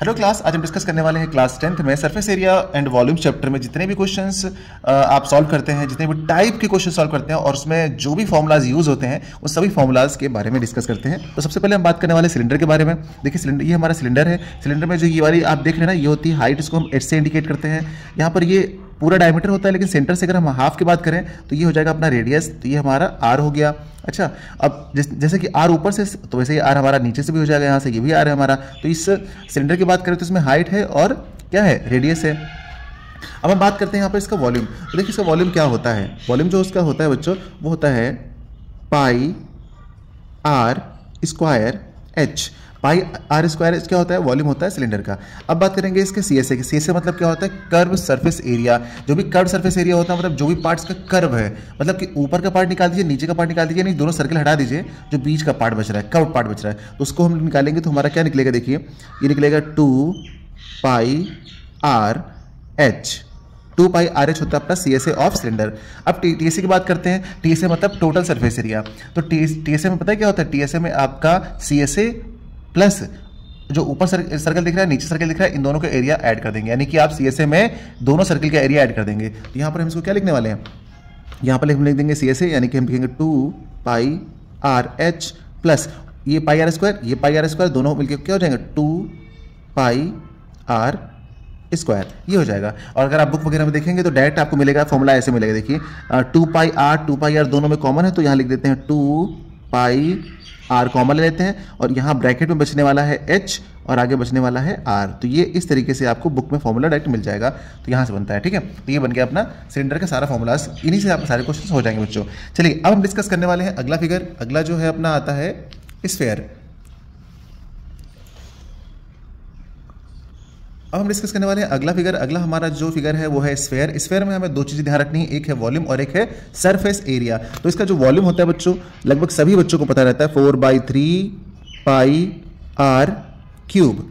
Hello class, आज हम discuss करने वाले हैं क्लास 10th में surface area and volume chapter में जितने भी क्वेश्चंस आप सॉल्व करते हैं, जितने भी टाइप के क्वेश्चन सॉल्व करते हैं और उसमें जो भी फॉर्मुलाज यूज होते हैं उन सभी फॉर्मुलाज के बारे में डिस्कस करते हैं। तो सबसे पहले हम बात करने वाले सिलेंडर के बारे में। देखिए सिलेंडर, ये हमारा सिलेंडर है। सिलेंडर में जो ये वाली आप देख रहे हैं ना, ये होती है हाइट, इसको हम एच से इंडिकेट करते हैं। यहाँ पर ये पूरा डायमीटर होता है, लेकिन सेंटर से अगर हम हाफ की बात करें तो ये हो जाएगा अपना रेडियस, तो ये हमारा आर हो गया। अच्छा, अब जैसे कि आर ऊपर से, तो वैसे ही आर हमारा नीचे से भी हो जाएगा, यहाँ से ये भी आर है हमारा। तो इस सिलेंडर की बात करें तो इसमें हाइट है और क्या है, रेडियस है। अब हम बात करते हैं यहाँ पर इसका वॉल्यूम। तो देखिए इसका वॉल्यूम क्या होता है। वॉल्यूम जो उसका होता है बच्चों, वो होता है pi r square h. Pi r square क्या होता है, वॉल्यूम होता है सिलेंडर का। अब बात करेंगे इसके सी एस ए की। सी एस ए मतलब क्या होता है, कर्व सरफेस एरिया। जो भी कर्व सरफेस एरिया होता है, मतलब जो भी पार्ट्स का कर्व है, मतलब कि ऊपर का पार्ट निकाल दीजिए, नीचे का पार्ट निकाल दीजिए, नहीं दोनों सर्कल हटा दीजिए, जो बीच का पार्ट बच रहा है, कर्व पार्ट बच रहा है, तो उसको हम निकालेंगे तो हमारा क्या निकलेगा, देखिए ये निकलेगा 2 pi R H. 2 pi R H होता है अपना C S A of cylinder. अब टी एस ए की बात करते हैं। टी एस ए मतलब टोटल सरफेस एरिया। तो टी एस ए में पता है क्या होता है, टी एस ए में आपका सी एस ए प्लस जो ऊपर सर्कल दिख रहा है, नीचे सर्कल दिख रहा है, इन दोनों का एरिया ऐड कर देंगे, यानी कि आप सीएसए में दोनों सर्कल का एरिया ऐड कर देंगे। तो यहाँ पर हम इसको क्या लिखने वाले हैं, यहाँ पर हम लिख देंगे सीएसए, यानी कि हम लिखेंगे 2 पाई आर एच प्लस ये पाई आर स्क्वायर, ये पाई आर स्क्वायर, दोनों मिलकर क्या हो जाएंगे 2 पाई आर स्क्वायर, ये हो जाएगा। और अगर आप बुक वगैरह में देखेंगे तो डायरेक्ट आपको मिलेगा, फॉर्मूला ऐसे मिलेगा। देखिए 2 पाई आर दोनों में कॉमन है, तो यहाँ लिख देते हैं 2 पाई आर कॉमन ले लेते हैं, और यहाँ ब्रैकेट में बचने वाला है एच और आगे बचने वाला है आर। तो ये इस तरीके से आपको बुक में फॉर्मूला डायरेक्ट मिल जाएगा। तो यहाँ से बनता है, ठीक है। तो ये बन गया अपना सिलेंडर का सारा फॉर्मूलाज, इन्हीं से आप सारे क्वेश्चन हो जाएंगे बच्चों। चलिए अब हम डिस्कस करने वाले हैं अगला फिगर। अगला जो है अपना आता है स्फीयर। अब हम डिस्कस करने वाले हैं अगला फिगर। अगला हमारा जो फिगर है वो है स्फीयर। स्फीयर में हमें दो चीज़ें ध्यान रखनी है, एक है वॉल्यूम और एक है सरफेस एरिया। तो इसका जो वॉल्यूम होता है बच्चों, लगभग सभी बच्चों को पता रहता है, 4/3 पाई आर क्यूब।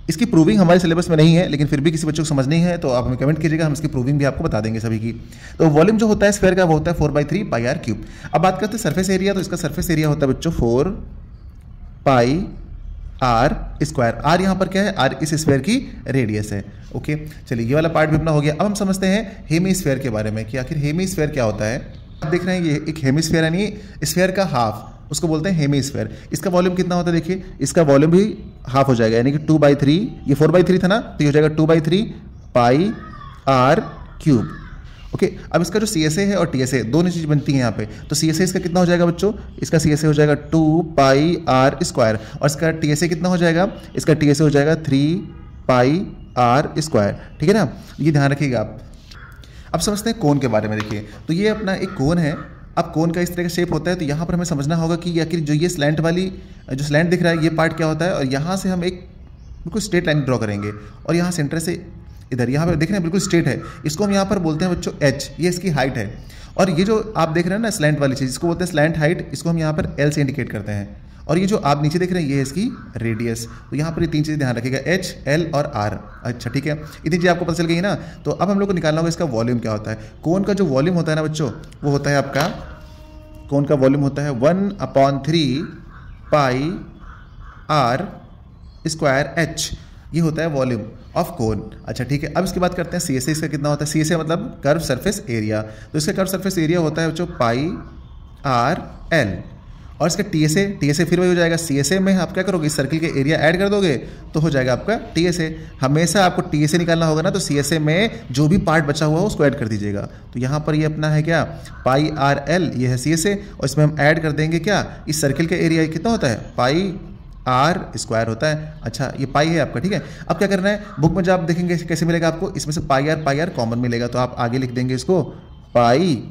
इसकी प्रूविंग हमारे सिलेबस में नहीं है, लेकिन फिर भी किसी बच्चों को समझनी है तो आप हमें कमेंट कीजिएगा, हम इसकी प्रूविंग भी आपको बता देंगे सभी की। तो वॉल्यूम जो होता है स्फीयर का वो होता है 4/3 पाई आर क्यूब। अब बात करते हैं सरफेस एरिया। तो इसका सरफेस एरिया होता है बच्चों 4 पाई आर स्क्वायर। आर यहाँ पर क्या है, आर इस स्फीयर की रेडियस है। ओके, चलिए ये वाला पार्ट भी अपना हो गया। अब हम समझते हैं हेमीस्फीयर के बारे में कि आखिर हेमीस्फीयर क्या होता है। आप देख रहे हैं ये एक हेमीस्फीयर, यानी स्फीयर का हाफ, उसको बोलते हैं हेमीस्फीयर। इसका वॉल्यूम कितना होता है, देखिए इसका वॉल्यूम भी हाफ हो जाएगा, यानी कि 2/3, ये 4/3 था ना, तो ये हो जाएगा 2/3 पाई आर क्यूब। ओके, अब इसका जो सी एस ए है और टी एस ए, दोनों चीज़ बनती हैं यहाँ पे। तो सी एस ए इसका कितना हो जाएगा बच्चों, इसका सी एस ए हो जाएगा 2 पाई आर स्क्वायर, और इसका टी एस ए कितना हो जाएगा, इसका टी एस ए हो जाएगा 3 पाई आर स्क्वायर। ठीक है ना, ये ध्यान रखिएगा आप। अब समझते हैं कोन के बारे में। देखिए तो ये अपना एक कोन है। अब कोन का इस तरह का शेप होता है, तो यहाँ पर हमें समझना होगा कि आखिर जो ये स्लैंट वाली, जो स्लैंट दिख रहा है, ये पार्ट क्या होता है। और यहाँ से हम एक बिल्कुल स्ट्रेट लाइन ड्रॉ करेंगे, और यहाँ सेंटर से इधर, यहाँ पे देख रहे हैं बिल्कुल स्ट्रेट है, इसको हम यहाँ पर बोलते हैं बच्चों एच, ये इसकी हाइट है। और ये जो आप देख रहे हैं ना स्लैंट वाली चीज़, इसको बोलते हैं स्लैंट हाइट, इसको हम यहाँ पर एल से इंडिकेट करते हैं। और ये जो आप नीचे देख रहे हैं ये है इसकी रेडियस। तो यहाँ पर ये तीन चीज़ें ध्यान रखिएगा, एच, एल और आर। अच्छा ठीक है, इतनी चीज़ आपको पता चल गई ना। तो अब हम लोग को निकालना होगा इसका वॉल्यूम क्या होता है। कोन का जो वॉल्यूम होता है ना बच्चों, वो होता है आपका, कोन का वॉल्यूम होता है 1/3 पाई आर स्क्वायर एच, ये होता है वॉल्यूम ऑफ कोन। अच्छा ठीक है, अब इसकी बात करते हैं सी एस ए। इसका कितना होता है, सी एस ए मतलब कर्व सरफेस एरिया। तो इसका कर्व सरफेस एरिया होता है बच्चों पाई आर एल। और इसका टी एस ए फिर वही हो जाएगा, सी एस ए में आप क्या करोगे, इस सर्किल के एरिया ऐड कर दोगे तो हो जाएगा आपका टी एस ए। हमेशा आपको टी एस ए निकालना होगा ना, तो सी एस ए में जो भी पार्ट बचा हुआ है उसको ऐड कर दीजिएगा। तो यहाँ पर ये अपना है क्या, पाई आर एल, ये है सी एस ए, और इसमें हम ऐड कर देंगे क्या, इस सर्किल का एरिया कितना होता है, पाई आर स्क्वायर होता है। अच्छा ये पाई है आपका, ठीक है। अब क्या करना है, बुक में जब आप देखेंगे कैसे मिलेगा आपको, इसमें से पाई आर कॉमन मिलेगा, तो आप आगे लिख देंगे इसको पाई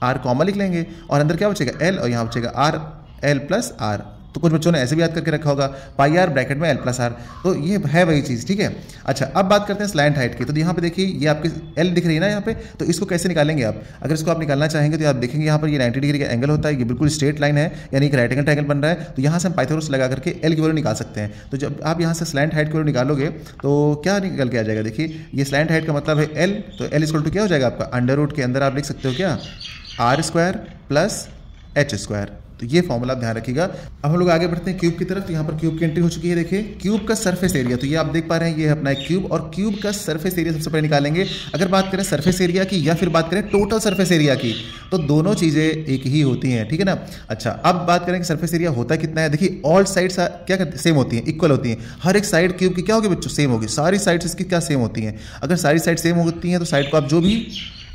आर कॉमन लिख लेंगे, और अंदर क्या बचेगा, एल, और यहाँ बचेगा आर, एल प्लस आर। तो कुछ बच्चों ने ऐसे भी याद करके रखा होगा, पाई आर ब्रैकेट में एल प्लस आर। तो ये है वही चीज़, ठीक है। अच्छा अब बात करते हैं स्लैंट हाइट की। तो यहाँ पे देखिए ये आपकी एल दिख रही है ना यहाँ पे, तो इसको कैसे निकालेंगे आप। अगर इसको आप निकालना चाहेंगे तो आप देखेंगे यहाँ पर ये 90 डिग्री का एंगल होता है, ये बिल्कुल स्ट्रेट लाइन है, यानी एक राइट एंगल ट्रायंगल बन रहा है। तो यहाँ से हम पाइथागोरस लगा करके एल की वैल्यू निकाल सकते हैं। तो जब आप यहाँ से स्लैंट हाइट की वैल्यू निकालोगे तो क्या निकल के आ जाएगा, देखिए ये स्लैंट हाइट का मतलब है एल, तो एल इक्वल टू क्या हो जाएगा आपका, अंडर रूट के अंदर आप लिख सकते हो क्या, R square plus H square. तो ये फॉर्मूला आप ध्यान रखिएगा। अब हम लोग आगे बढ़ते हैं क्यूब की तरफ। तो यहाँ पर क्यूब की एंट्री हो चुकी है। देखिए क्यूब का सरफेस एरिया, तो ये आप देख पा रहे हैं, ये है अपना एक क्यूब, और क्यूब का सरफेस एरिया सबसे पहले निकालेंगे। अगर बात करें सरफेस एरिया की या फिर बात करें टोटल सरफेस एरिया की, तो दोनों चीज़ें एक ही होती हैं, ठीक है ना। अच्छा, अब बात करें कि सरफेस एरिया होता कितना है। देखिए ऑल साइड्स क्या सेम होती हैं, इक्वल होती हैं। हर एक साइड क्यूब की क्या होगी बच्चों, सेम होगी। सारी साइड्स इसकी क्या सेम होती हैं। अगर सारी साइड सेम होती हैं तो साइड को आप जो भी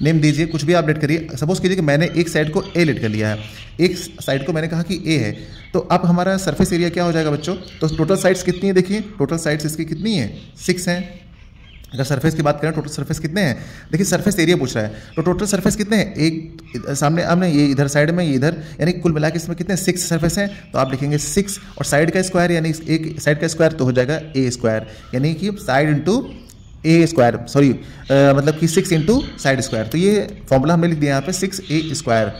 नेम दीजिए, कुछ भी आप लेट करिए। सपोज कीजिए कि मैंने एक साइड को ए लेट कर लिया है, एक साइड को मैंने कहा कि ए है, तो अब हमारा सरफेस एरिया क्या हो जाएगा बच्चों। तो टोटल साइड्स कितनी है, देखिए टोटल साइड्स इसकी कितनी है, 6 हैं। अगर सरफेस की बात करें टोटल सरफेस कितने हैं, देखिए सरफेस एरिया पूछ रहा है, तो टोटल सरफेस कितने हैं, एक सामने हमने ये इधर साइड में, ये इधर, यानी कुल मिला के इसमें कितने 6 सरफेस हैं। तो आप लिखेंगे 6 और साइड का स्क्वायर, यानी एक साइड का स्क्वायर तो हो जाएगा ए स्क्वायर, यानी कि साइड इंटू ए स्क्वायर, सॉरी मतलब कि 6 इंटू साइड स्क्वायर। तो ये फॉर्मूला हमने लिख दिया यहाँ पे 6a स्क्वायर,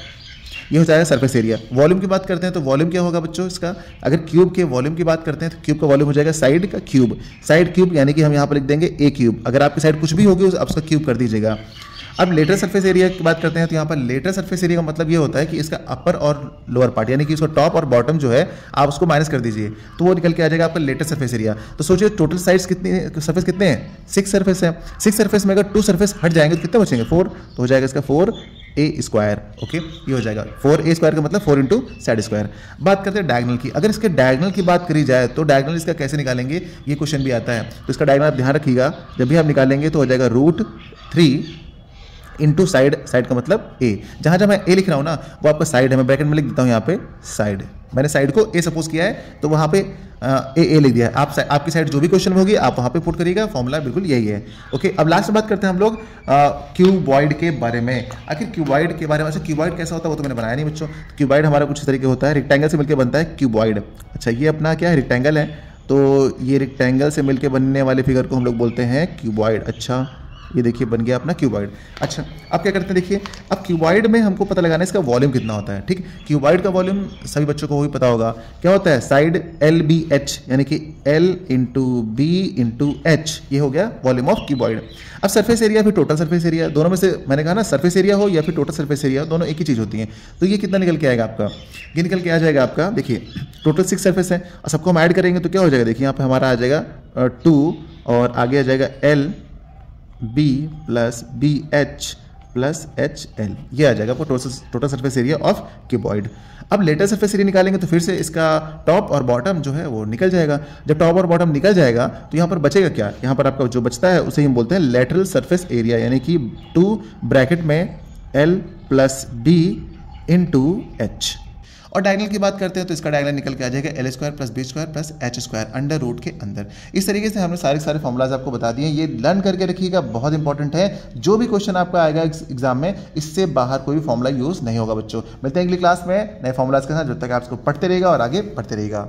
ये हो जाएगा सरफेस एरिया। वॉल्यूम की बात करते हैं तो वॉल्यूम क्या होगा बच्चों इसका, अगर क्यूब के वॉल्यूम की बात करते हैं तो क्यूब का वॉल्यूम हो जाएगा साइड का क्यूब, साइड क्यूब, यानी कि हम यहाँ पर लिख देंगे ए क्यूब। अगर आपकी साइड कुछ भी होगी आप उसका क्यूब कर दीजिएगा। अब लेटर सरफेस एरिया की बात करते हैं तो यहाँ पर लेटर सरफेस एरिया का मतलब ये होता है कि इसका अपर और लोअर पार्ट, यानी कि इसका टॉप और बॉटम जो है आप उसको माइनस कर दीजिए, तो वो निकल के आ जाएगा आपका लेटर सरफेस एरिया। तो सोचिए टोटल साइड्स कितनी, सरफेस कितने हैं, 6 सरफेस है। 6 सरफेस में अगर 2 सरफेस हट जाएंगे तो कितने बचेंगे, 4, तो हो जाएगा इसका 4a स्क्वायर। ओके, ये हो जाएगा 4a स्क्वायर का मतलब 4 इंटू साइड स्क्वायर। बात करते हैं डायगनल की। अगर इसके डायगनल की बात करी जाए तो डायगनल इसका कैसे निकालेंगे, ये क्वेश्चन भी आता है। तो इसका डायगनल आप ध्यान रखिएगा, जब भी आप निकालेंगे तो हो जाएगा √3 इंटू साइड, साइड का मतलब ए। जहाँ जहाँ मैं ए लिख रहा हूँ ना वो आपका साइड है, मैं ब्रैकेट में लिख देता हूँ यहाँ पे साइड। मैंने साइड को ए सपोज किया है तो वहाँ पे ए लिख दिया है। आपकी साइड जो भी क्वेश्चन में होगी आप वहाँ पे पुट करिएगा, फॉर्मूला बिल्कुल यही है। ओके, अब लास्ट बात करते हैं हम लोग क्यूबॉइड के बारे में। आखिर क्यूबॉइड के बारे में, अच्छा क्यूबॉइड कैसा होता है वो तो मैंने बनाया नहीं बच्चों। क्यूबॉइड हमारा कुछ तरीके होता है, रेक्टेंगल से मिलकर बनता है क्यूबॉइड। अच्छा, ये अपना क्या है, रेक्टेंगल है, तो ये रेक्टेंगल से मिलकर बनने वाले फिगर को हम लोग बोलते हैं क्यूबॉइड। अच्छा, ये देखिए बन गया अपना क्यूबॉइड। अच्छा, अब क्या करते हैं, देखिए अब क्यूबॉइड में हमको पता लगाना है इसका वॉल्यूम कितना होता है। ठीक, क्यूबॉइड का वॉल्यूम सभी बच्चों को भी पता होगा, क्या होता है, साइड LBH, यानी कि L into B into H, ये हो गया वॉल्यूम ऑफ क्यूबॉइड। अब सरफेस एरिया फिर टोटल सरफेस एरिया, दोनों में से मैंने कहा ना सरफेस एरिया हो या फिर टोटल सरफेस एरिया, दोनों एक ही चीज़ होती है। तो ये कितना निकल के आएगा आपका, ये निकल के आ जाएगा आपका, देखिए टोटल 6 सरफेस है और सबको हम ऐड करेंगे तो क्या हो जाएगा, देखिए यहाँ पे हमारा आ जाएगा 2 और आगे आ जाएगा LB plus BH plus HL, ये आ जाएगा आपको total surface area of cuboid. अब लेटर सरफेस एरिया निकालेंगे तो फिर से इसका टॉप और बॉटम जो है वो निकल जाएगा। जब टॉप और बॉटम निकल जाएगा तो यहाँ पर बचेगा क्या, यहाँ पर आपका जो बचता है उसे हम बोलते हैं लेटरल सरफेस एरिया, यानी कि 2 ब्रैकेट में L plus B into H। और डायगनल की बात करते हैं तो इसका डायगनल निकल के आ जाएगा L square plus B square plus H square under root के अंदर। इस तरीके से हमने सारे फॉर्मूलाज आपको बता दिए, ये लर्न करके रखिएगा, बहुत इंपॉर्टेंट है। जो भी क्वेश्चन आपका आएगा एग्जाम में, इससे बाहर कोई भी फॉर्मूला यूज नहीं होगा बच्चों। मिलते हैं अगली क्लास में नए फॉर्मूलाज के साथ, जब तक आप इसको पढ़ते रहिएगा और आगे बढ़ते रहिएगा।